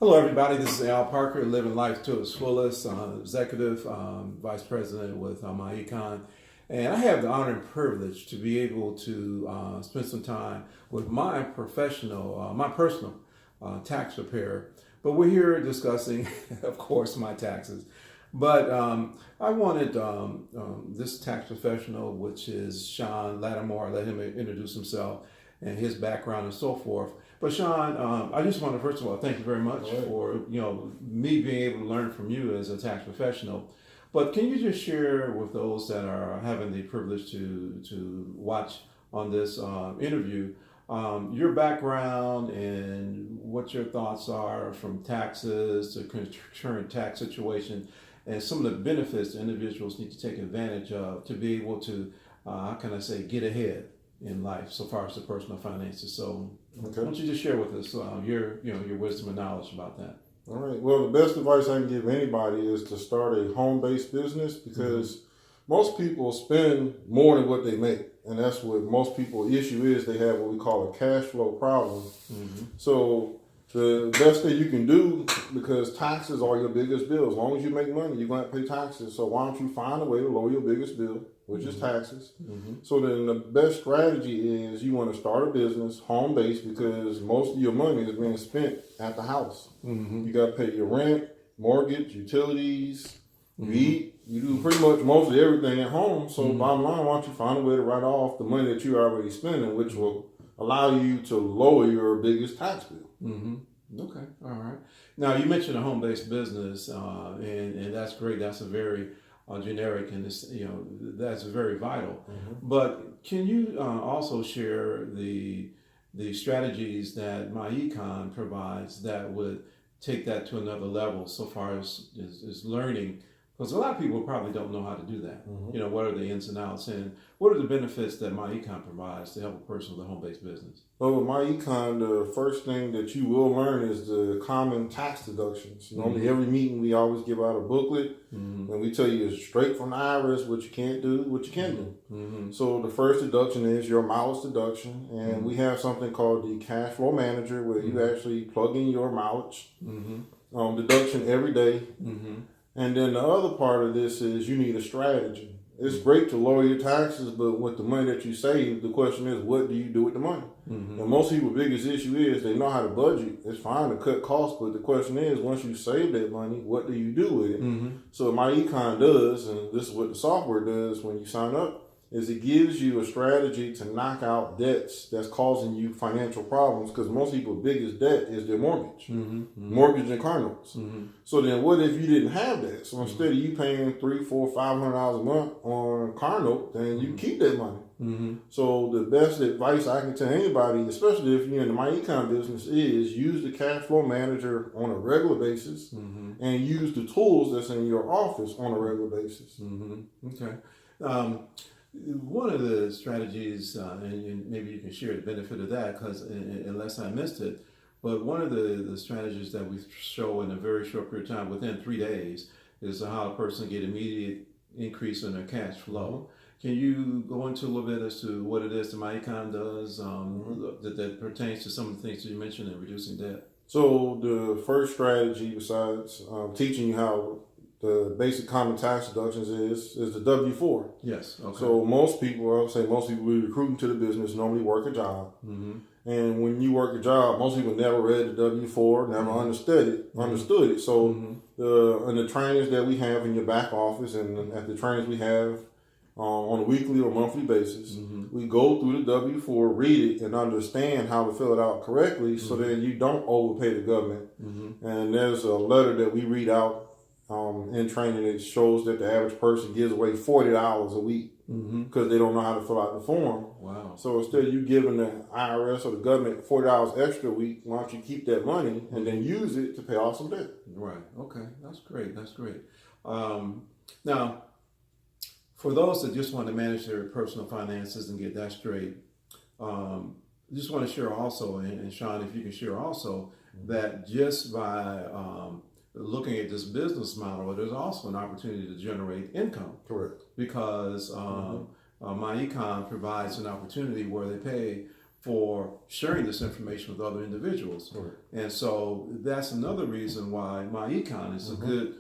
Hello, everybody. This is Al Parker, living life to its fullest, executive vice president with MyEcon. And I have the honor and privilege to be able to spend some time with my my personal tax preparer. But we're here discussing, of course, my taxes. But I wanted this tax professional, which is Sean Lattimore, let him introduce himself and his background and so forth. But Sean, I just want to first of all thank you very much for me being able to learn from you as a tax professional. But can you just share with those that are having the privilege to watch on this interview your background and what your thoughts are from taxes to current tax situation and some of the benefits individuals need to take advantage of to be able to, how can I say, get ahead in life so far as the personal finances. So Okay. why don't you just share with us your wisdom and knowledge about that? All right. Well, the best advice I can give anybody is to start a home-based business because most people spend more than what they make. And that's what most people issue is they have what we call a cash flow problem. So the best thing you can do, because taxes are your biggest bill. As long as you make money, you're going to pay taxes. So why don't you find a way to lower your biggest bill, which is taxes. So then the best strategy is you want to start a business home-based because most of your money is being spent at the house. You got to pay your rent, mortgage, utilities, you eat. You do pretty much most of everything at home. So bottom line, why don't you find a way to write off the money that you're already spending, which will allow you to lower your biggest tax bill. Okay, all right. Now you mentioned a home-based business, and that's great. That's a very generic, and it's, that's very vital. But can you also share the strategies that MyEcon provides that would take that to another level so far as learning? Because a lot of people probably don't know how to do that. What are the ins and outs, and what are the benefits that MyEcon provides to help a person with a home-based business? Well, with MyEcon, the first thing that you will learn is the common tax deductions. Normally, every meeting we always give out a booklet, and we tell you it's straight from the IRS what you can't do, what you can do. So the first deduction is your mileage deduction, and we have something called the cash flow manager where you actually plug in your mileage deduction every day. And then the other part of this is you need a strategy. It's great to lower your taxes, but with the money that you save, the question is, what do you do with the money? And most people's biggest issue is they know how to budget. It's fine to cut costs, but the question is, once you save that money, what do you do with it? So what MyEcon does, and this is what the software does when you sign up, is it gives you a strategy to knock out debts that's causing you financial problems because most people's biggest debt is their mortgage, mortgage and car notes. So then what if you didn't have that? So instead of you paying $300, $400, $500 a month on a car note, then you keep that money. So the best advice I can tell anybody, especially if you're in the MyEcon business, is use the cash flow manager on a regular basis and use the tools that's in your office on a regular basis. Okay. One of the strategies, and maybe you can share the benefit of that, because unless I missed it, but one of the strategies that we show in a very short period of time, within 3 days, is how a person get immediate increase in their cash flow. Can you go into a little bit as to what it is that MyEcon does that pertains to some of the things that you mentioned in reducing debt? So the first strategy, besides teaching you how the basic common tax deductions is the W-4. Yes. Okay. So most people, I would say most people we recruiting to the business normally work a job. And when you work a job, most people never read the W-4, never understood it. So in the trainings that we have in your back office and at the trainings we have on a weekly or monthly basis, we go through the W-4, read it, and understand how to fill it out correctly so that you don't overpay the government. And there's a letter that we read out in training that shows that the average person gives away $40 a week because they don't know how to fill out the form. Wow. So instead of you giving the IRS or the government $40 extra a week, why don't you keep that money and then use it to pay off some debt? Right. Okay. That's great. That's great. Now, for those that just want to manage their personal finances and get that straight, just want to share also, and Sean, if you can share also, that just by looking at this business model, there's also an opportunity to generate income. Correct. Because MyEcon provides an opportunity where they pay for sharing this information with other individuals. Right. And so that's another reason why MyEcon is a good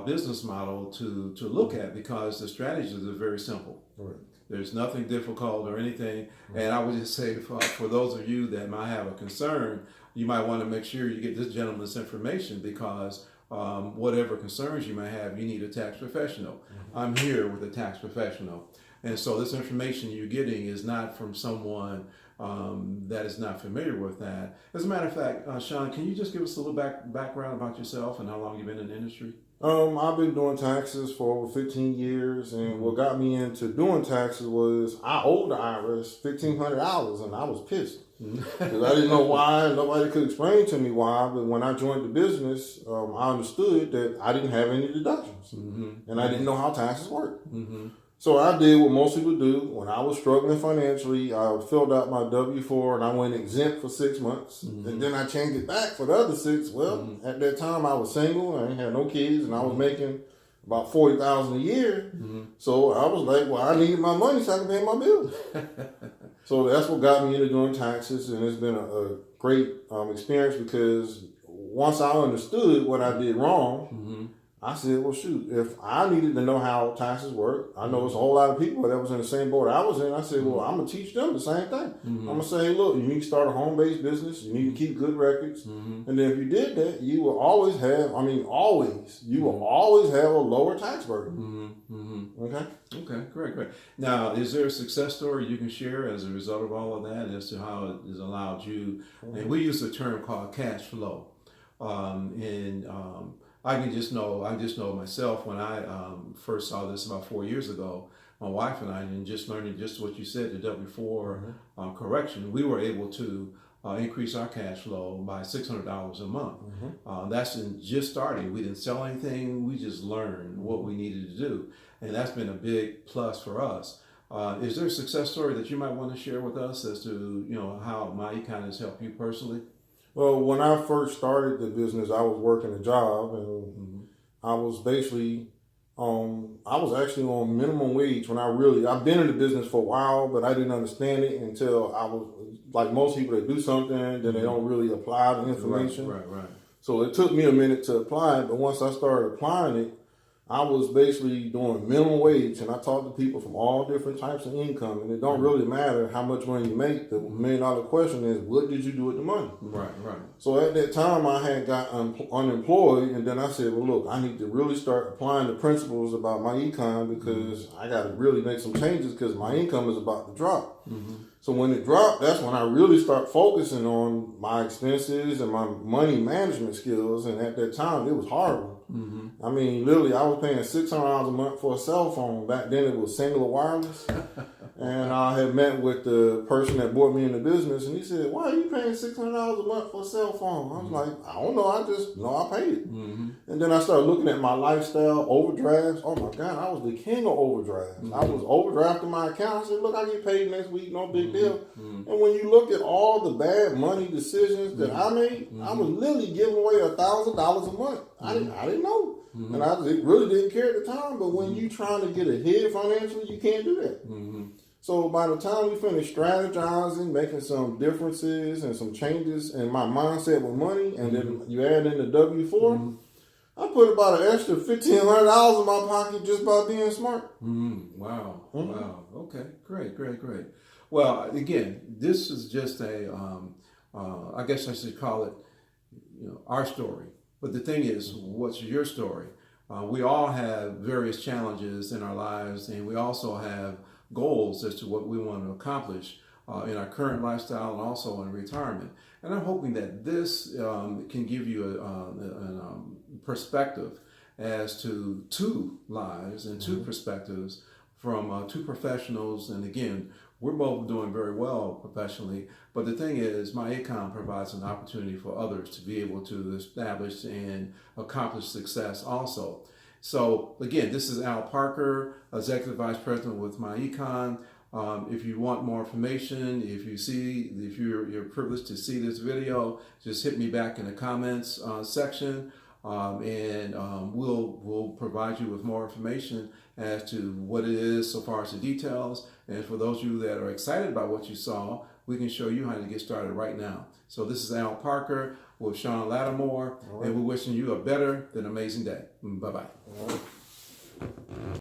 business model to look at, because the strategies are very simple. Right. There's nothing difficult or anything. And I would just say for those of you that might have a concern, you might want to make sure you get this gentleman's information, because whatever concerns you may have, you need a tax professional. I'm here with a tax professional. And so this information you're getting is not from someone that is not familiar with that. As a matter of fact, Sean, can you just give us a little background about yourself and how long you've been in the industry? I've been doing taxes for over 15 years, and what got me into doing taxes was I owed the IRS $1,500, and I was pissed because I didn't know why. Nobody could explain to me why. But when I joined the business, I understood that I didn't have any deductions, and I didn't know how taxes work. So I did what most people do. When I was struggling financially, I filled out my W-4 and I went exempt for 6 months. And then I changed it back for the other 6. Well, at that time I was single, I didn't have no kids, and I was making about $40,000 a year. So I was like, well, I needed my money so I can pay my bills. So that's what got me into doing taxes, and it's been a great experience, because once I understood what I did wrong, I said, well, shoot, if I needed to know how taxes work, I know it's a whole lot of people that was in the same boat I was in. I said, well, I'm going to teach them the same thing. I'm going to say, hey, look, you need to start a home-based business. You need to keep good records. And then if you did that, you will always have, you will always have a lower tax burden. Okay? Okay, great. Now, is there a success story you can share as a result of all of that as to how it has allowed you? And we use a term called cash flow. I just know myself, when I first saw this about 4 years ago, my wife and I, and just learning just what you said, the W-4 correction, we were able to increase our cash flow by $600 a month. That's in just starting. We didn't sell anything. We just learned what we needed to do. And that's been a big plus for us. Is there a success story that you might want to share with us as to how MyEcon has helped you personally? Well, when I first started the business, I was working a job, and I was basically, I was actually on minimum wage when I've been in the business for a while, but I didn't understand it until I was, like most people that do something, then they don't really apply the information. Right. So it took me a minute to apply it, but once I started applying it, I was basically doing minimum wage, and I talked to people from all different types of income, and it don't really matter how much money you make. The $1 million question is, what did you do with the money? Right. So at that time, I had got unemployed, and then I said, well, look, I need to really start applying the principles about MyEcon, because I got to really make some changes, because my income is about to drop. So when it dropped, that's when I really start focusing on my expenses and my money management skills. And at that time, it was horrible. I mean, literally, I was paying $600 a month for a cell phone. Back then, it was singular wireless. And I had met with the person that brought me in the business, and he said, why are you paying $600 a month for a cell phone? I was like, I don't know. I just know I paid it. And then I started looking at my lifestyle, overdrafts. Oh, my God, I was the king of overdrafts. I was overdrafting my account. I said, look, I get paid next week, no big deal. And when you look at all the bad money decisions that I made, I was literally giving away $1,000 a month. I didn't know. And I really didn't care at the time. But when you're trying to get ahead financially, you can't do that. So by the time we finished strategizing, making some differences and some changes in my mindset with money, and then you add in the W-4, I put about an extra $1,500 in my pocket just by being smart. Wow. Okay, great. Well, again, this is just I guess I should call it, our story. But the thing is, what's your story? We all have various challenges in our lives, and we also have goals as to what we want to accomplish in our current lifestyle and also in retirement. And I'm hoping that this can give you a perspective as to two lives and two perspectives from two professionals. And again, we're both doing very well professionally, but the thing is, MyEcon provides an opportunity for others to be able to establish and accomplish success also. So again, this is Al Parker, Executive Vice President with MyEcon. If you want more information, if you're privileged to see this video, just hit me back in the comments section, and we'll provide you with more information as to what it is so far as the details. And for those of you that are excited about what you saw, we can show you how to get started right now. So this is Al Parker with Sean Lattimore, and we're wishing you a better than amazing day. Bye-bye.